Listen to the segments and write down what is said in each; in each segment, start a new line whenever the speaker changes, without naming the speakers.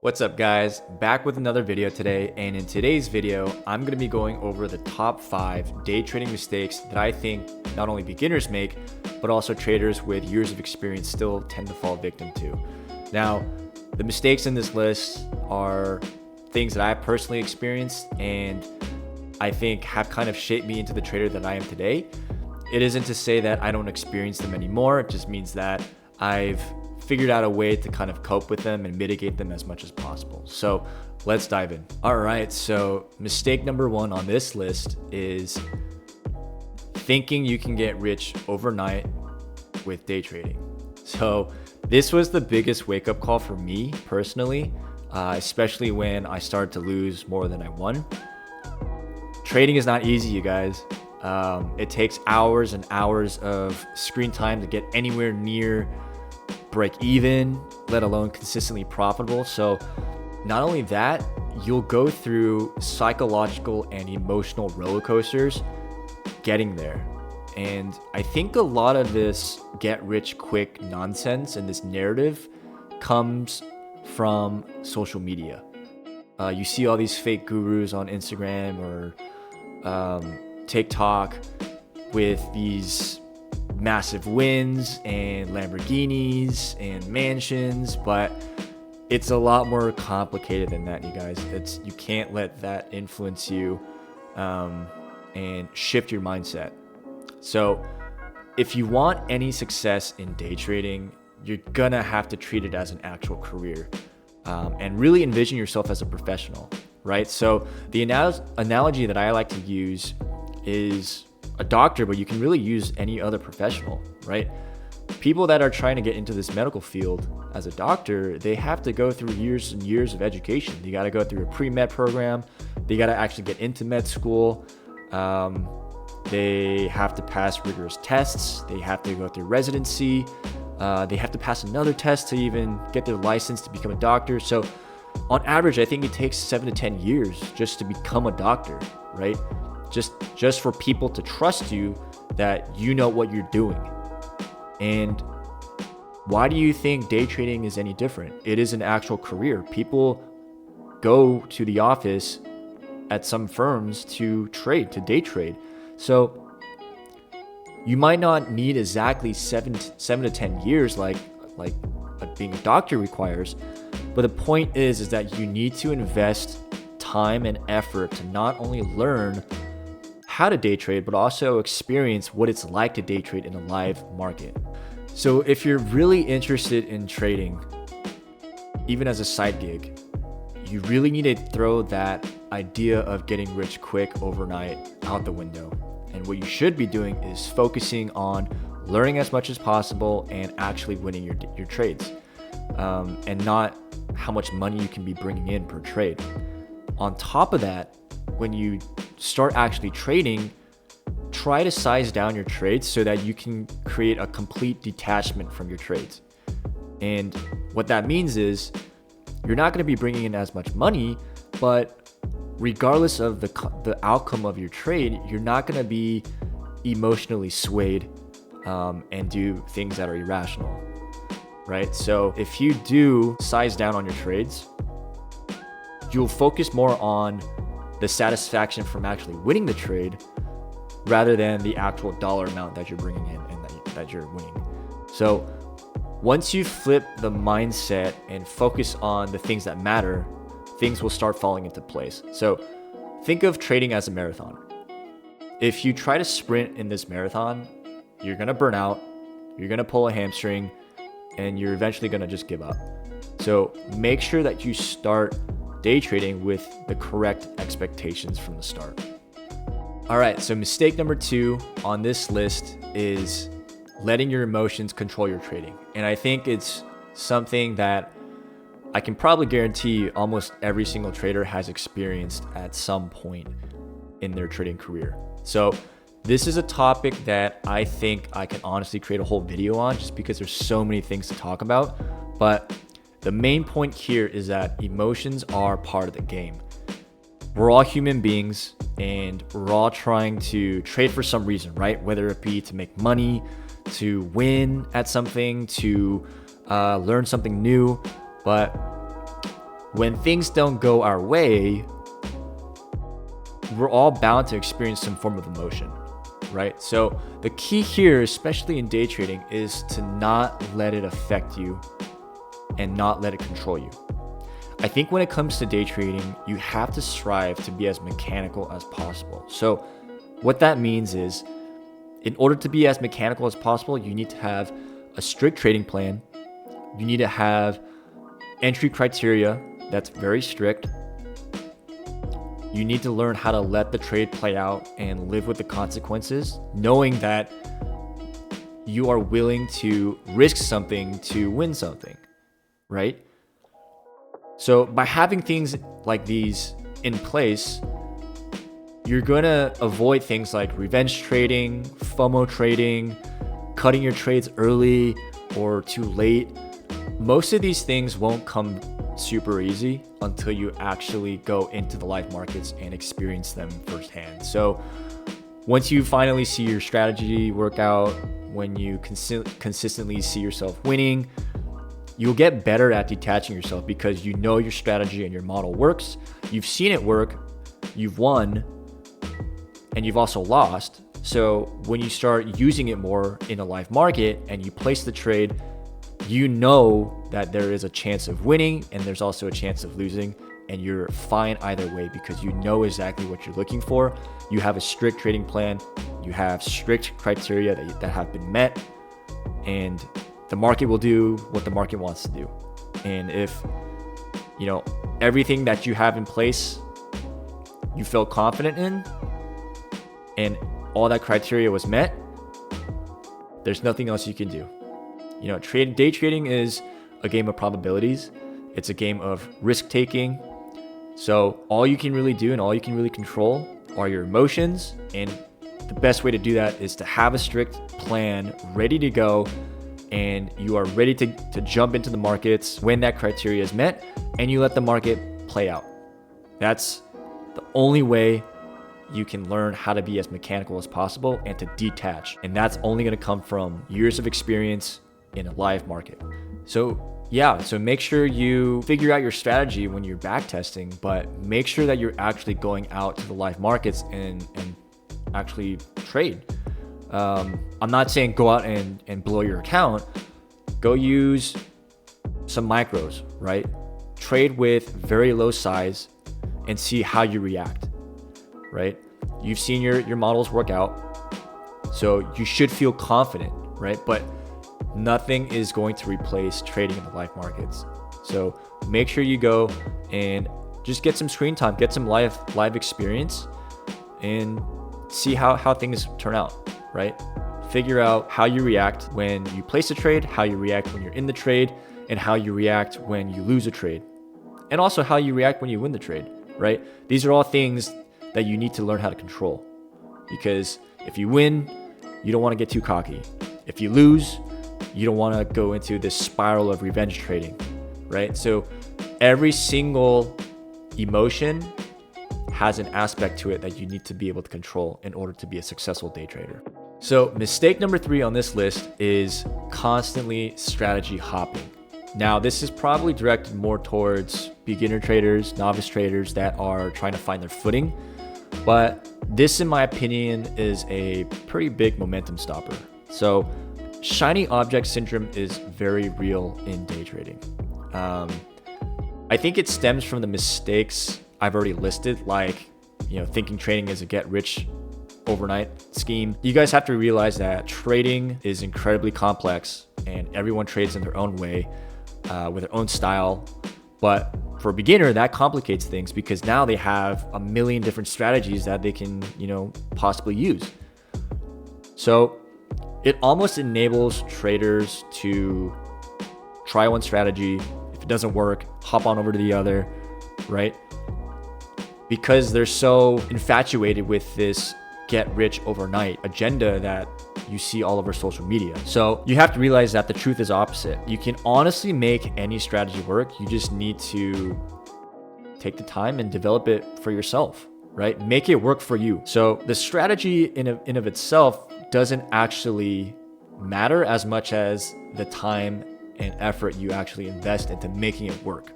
What's up guys, back with another video today, and in today's video I'm going to be going over the top 5 day trading mistakes that I think not only beginners make but also traders with years of experience still tend to fall victim to. Now the mistakes in this list are things that I personally experienced and I think have kind of shaped me into the trader that I am today. It isn't to say that I don't experience them anymore, it just means that I've figured out a way to kind of cope with them and mitigate them as much as possible. So let's dive in. All right, so mistake number 1 on this list is thinking you can get rich overnight with day trading. So this was the biggest wake-up call for me personally, especially when I started to lose more than I won. Trading is not easy, you guys. It takes hours and hours of screen time to get anywhere near break even, let alone consistently profitable. So not only that, you'll go through psychological and emotional roller coasters getting there. And I think a lot of this get rich quick nonsense and this narrative comes from social media. You see all these fake gurus on Instagram or TikTok with these massive wins and Lamborghinis and mansions, but it's a lot more complicated than that, you guys. You can't let that influence you and shift your mindset. So if you want any success in day trading, you're gonna have to treat it as an actual career and really envision yourself as a professional, right? So the analogy that I like to use is a doctor, but you can really use any other professional, right? People that are trying to get into this medical field as a doctor, they have to go through years and years of education. They got to go through a pre-med program. They got to actually get into med school. They have to pass rigorous tests. They have to go through residency. They have to pass another test to even get their license to become a doctor. So on average, I think it takes 7 to 10 years just to become a doctor, right? Just for people to trust you that you know what you're doing. And why do you think day trading is any different? It is an actual career. People go to the office at some firms to day trade. So you might not need exactly 7 to 10 years like being a doctor requires, but the point is that you need to invest time and effort to not only learn how to day trade, but also experience what it's like to day trade in a live market. So if you're really interested in trading, even as a side gig, you really need to throw that idea of getting rich quick overnight out the window. And what you should be doing is focusing on learning as much as possible and actually winning your trades, and not how much money you can be bringing in per trade. On top of that, when you start actually trading, try to size down your trades so that you can create a complete detachment from your trades. And what that means is you're not going to be bringing in as much money, but regardless of the outcome of your trade, you're not going to be emotionally swayed and do things that are irrational, right? So if you do size down on your trades, you'll focus more on the satisfaction from actually winning the trade rather than the actual dollar amount that you're bringing in and that you're winning. So once you flip the mindset and focus on the things that matter, things will start falling into place. So think of trading as a marathon. If you try to sprint in this marathon, you're gonna burn out, you're gonna pull a hamstring, and you're eventually gonna just give up. So make sure that you start day trading with the correct expectations from the start. All right, so mistake number 2 on this list is letting your emotions control your trading. And I think it's something that I can probably guarantee almost every single trader has experienced at some point in their trading career. So this is a topic that I think I can honestly create a whole video on just because there's so many things to talk about. But the main point here is that emotions are part of the game. We're all human beings and we're all trying to trade for some reason, right? Whether it be to make money, to win at something, to learn something new. But when things don't go our way, we're all bound to experience some form of emotion, right? So the key here, especially in day trading, is to not let it affect you and not let it control you. I think when it comes to day trading, you have to strive to be as mechanical as possible. So what that means is, in order to be as mechanical as possible, you need to have a strict trading plan. You need to have entry criteria that's very strict. You need to learn how to let the trade play out and live with the consequences, knowing that you are willing to risk something to win something, right? So by having things like these in place, you're going to avoid things like revenge trading, FOMO trading, cutting your trades early or too late. Most of these things won't come super easy until you actually go into the live markets and experience them firsthand. So once you finally see your strategy work out, when you consistently see yourself winning, you'll get better at detaching yourself because you know your strategy and your model works. You've seen it work, you've won, and you've also lost. So when you start using it more in a live market and you place the trade, you know that there is a chance of winning and there's also a chance of losing, and you're fine either way because you know exactly what you're looking for. You have a strict trading plan, you have strict criteria that have been met, and the market will do what the market wants to do. And if everything that you have in place you feel confident in and all that criteria was met, there's nothing else you can do. Day trading is a game of probabilities. It's a game of risk taking. So all you can really do and all you can really control are your emotions. And the best way to do that is to have a strict plan ready to go, and you are ready to jump into the markets when that criteria is met, and you let the market play out. That's the only way you can learn how to be as mechanical as possible and to detach. And that's only going to come from years of experience in a live market. So make sure you figure out your strategy when you're back testing, but make sure that you're actually going out to the live markets and actually trade. I'm not saying go out and blow your account. Go use some micros, right? Trade with very low size and see how you react, right? You've seen your models work out, so you should feel confident, right? But nothing is going to replace trading in the live markets. So make sure you go and just get some screen time, get some live experience, and see how things turn out, right? Figure out how you react when you place a trade, how you react when you're in the trade, and how you react when you lose a trade, and also how you react when you win the trade, right? These are all things that you need to learn how to control, because if you win, you don't want to get too cocky. If you lose, you don't want to go into this spiral of revenge trading, right? So every single emotion has an aspect to it that you need to be able to control in order to be a successful day trader. So mistake number 3 on this list is constantly strategy hopping. Now, this is probably directed more towards beginner traders, novice traders that are trying to find their footing. But this, in my opinion, is a pretty big momentum stopper. So shiny object syndrome is very real in day trading. I think it stems from the mistakes I've already listed, like thinking trading is a get rich overnight scheme. You guys have to realize that trading is incredibly complex and everyone trades in their own way, with their own style. But for a beginner, that complicates things because now they have a million different strategies that they can, possibly use. So it almost enables traders to try one strategy. If it doesn't work, hop on over to the other, right? Because they're so infatuated with this get rich overnight agenda that you see all over social media. So you have to realize that the truth is opposite. You can honestly make any strategy work. You just need to take the time and develop it for yourself, right? Make it work for you. So the strategy in of itself doesn't actually matter as much as the time and effort you actually invest into making it work.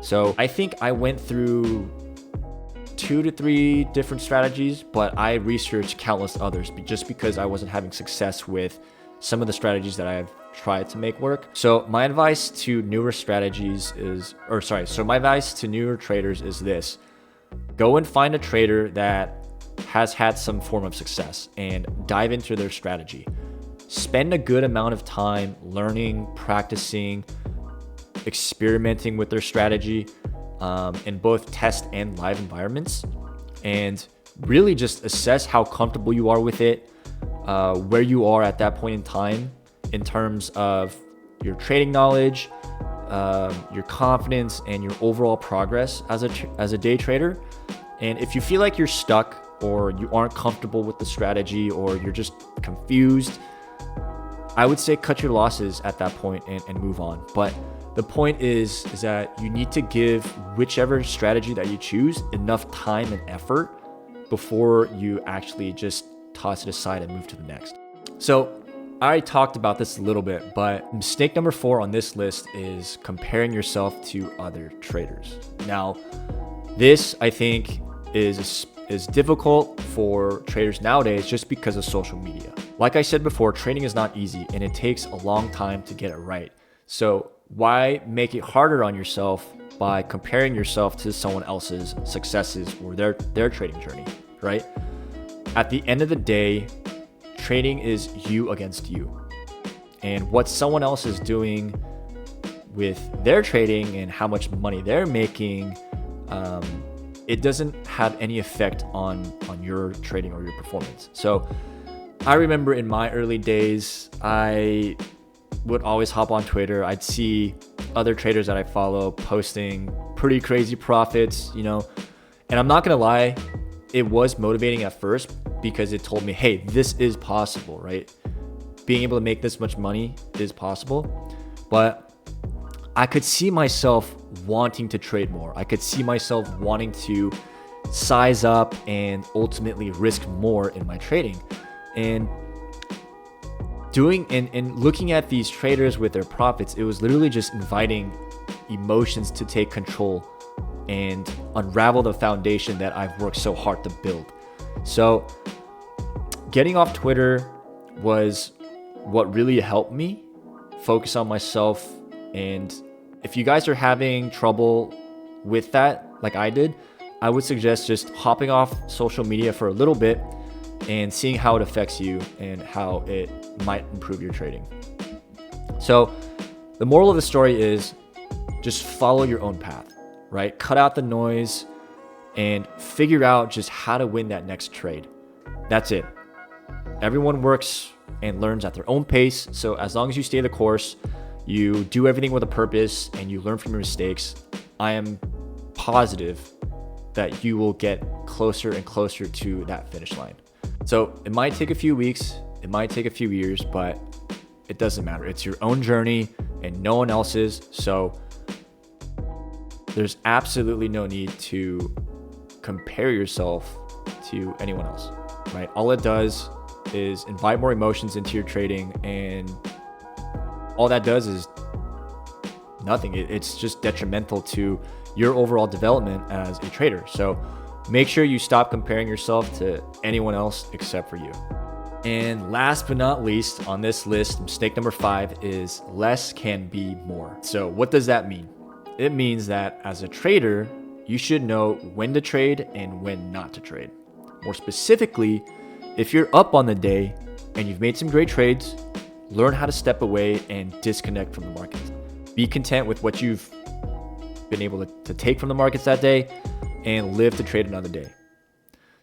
So I think I went through 2 to 3 different strategies, but I researched countless others just because I wasn't having success with some of the strategies that I've tried to make work. So my advice to newer traders is this: go and find a trader that has had some form of success and dive into their strategy. Spend a good amount of time learning, practicing, experimenting with their strategy in both test and live environments, and really just assess how comfortable you are with it, where you are at that point in time in terms of your trading knowledge, your confidence, and your overall progress as a day trader. And if you feel like you're stuck, or you aren't comfortable with the strategy, or you're just confused, I would say cut your losses at that point and move on. But the point is that you need to give whichever strategy that you choose enough time and effort before you actually just toss it aside and move to the next. So I already talked about this a little bit, but mistake number 4 on this list is comparing yourself to other traders. Now, this I think is difficult for traders nowadays just because of social media. Like I said before, trading is not easy and it takes a long time to get it right. So why make it harder on yourself by comparing yourself to someone else's successes or their trading journey, right? At the end of the day, trading is you against you. And what someone else is doing with their trading and how much money they're making, it doesn't have any effect on your trading or your performance. So I remember in my early days, I would always hop on Twitter. I'd see other traders that I follow posting pretty crazy profits, and I'm not gonna lie, it was motivating at first because it told me, hey, this is possible, right? Being able to make this much money is possible. But I could see myself wanting to trade more. I could see myself wanting to size up and ultimately risk more in my trading. And looking at these traders with their profits, it was literally just inviting emotions to take control and unravel the foundation that I've worked so hard to build. So getting off Twitter was what really helped me focus on myself. And if you guys are having trouble with that, like I did, I would suggest just hopping off social media for a little bit and seeing how it affects you and how it might improve your trading. So the moral of the story is just follow your own path, right? Cut out the noise and figure out just how to win that next trade. That's it. Everyone works and learns at their own pace. So as long as you stay the course, you do everything with a purpose, and you learn from your mistakes, I am positive that you will get closer and closer to that finish line. So it might take a few weeks, it might take a few years, but it doesn't matter. It's your own journey and no one else's. So there's absolutely no need to compare yourself to anyone else, right? All it does is invite more emotions into your trading, and all that does is nothing. It's just detrimental to your overall development as a trader. So make sure you stop comparing yourself to anyone else except for you. And last but not least on this list, mistake number 5 is less can be more. So what does that mean? It means that as a trader, you should know when to trade and when not to trade. More specifically, if you're up on the day and you've made some great trades, learn how to step away and disconnect from the market. Be content with what you've been able to take from the markets that day and live to trade another day.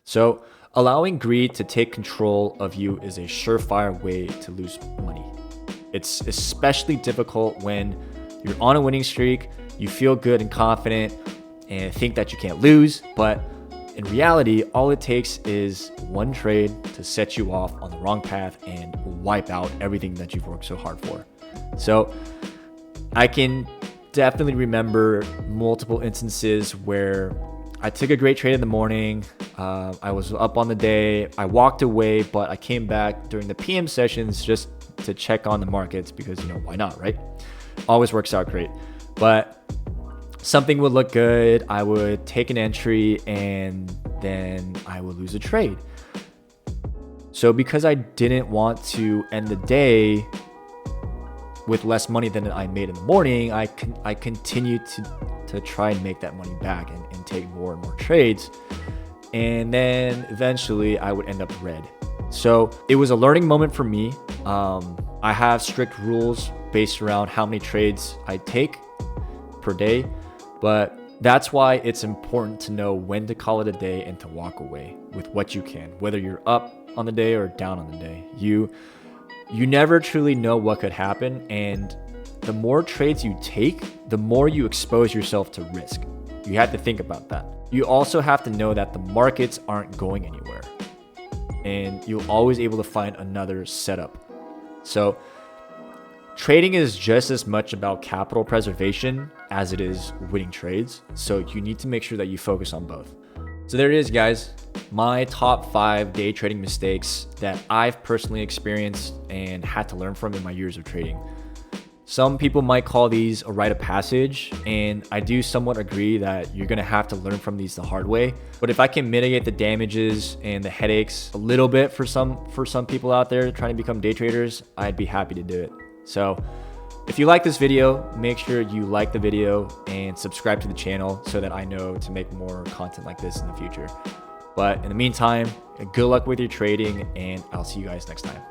So allowing greed to take control of you is a surefire way to lose money. It's especially difficult when you're on a winning streak, you feel good and confident and think that you can't lose, but in reality, all it takes is one trade to set you off on the wrong path and wipe out everything that you've worked so hard for. So I can definitely remember multiple instances where I took a great trade in the morning. I was up on the day. I walked away, but I came back during the PM sessions just to check on the markets because, why not, right? Always works out great. But something would look good, I would take an entry, and then I would lose a trade. So because I didn't want to end the day with less money than I made in the morning, I continued to try and make that money back and take more and more trades. And then eventually I would end up red. So it was a learning moment for me. I have strict rules based around how many trades I take per day, but that's why it's important to know when to call it a day and to walk away with what you can, whether you're up on the day or down on the day. You never truly know what could happen, and the more trades you take, the more you expose yourself to risk. You have to think about that. You also have to know that the markets aren't going anywhere, and you'll always be able to find another setup. So trading is just as much about capital preservation as it is winning trades. So you need to make sure that you focus on both. So there it is, guys. My top 5 day trading mistakes that I've personally experienced and had to learn from in my years of trading. Some people might call these a rite of passage, and I do somewhat agree that you're gonna have to learn from these the hard way. But if I can mitigate the damages and the headaches a little bit for some people out there trying to become day traders, I'd be happy to do it. So if you like this video, make sure you like the video and subscribe to the channel so that I know to make more content like this in the future. But in the meantime, good luck with your trading, and I'll see you guys next time.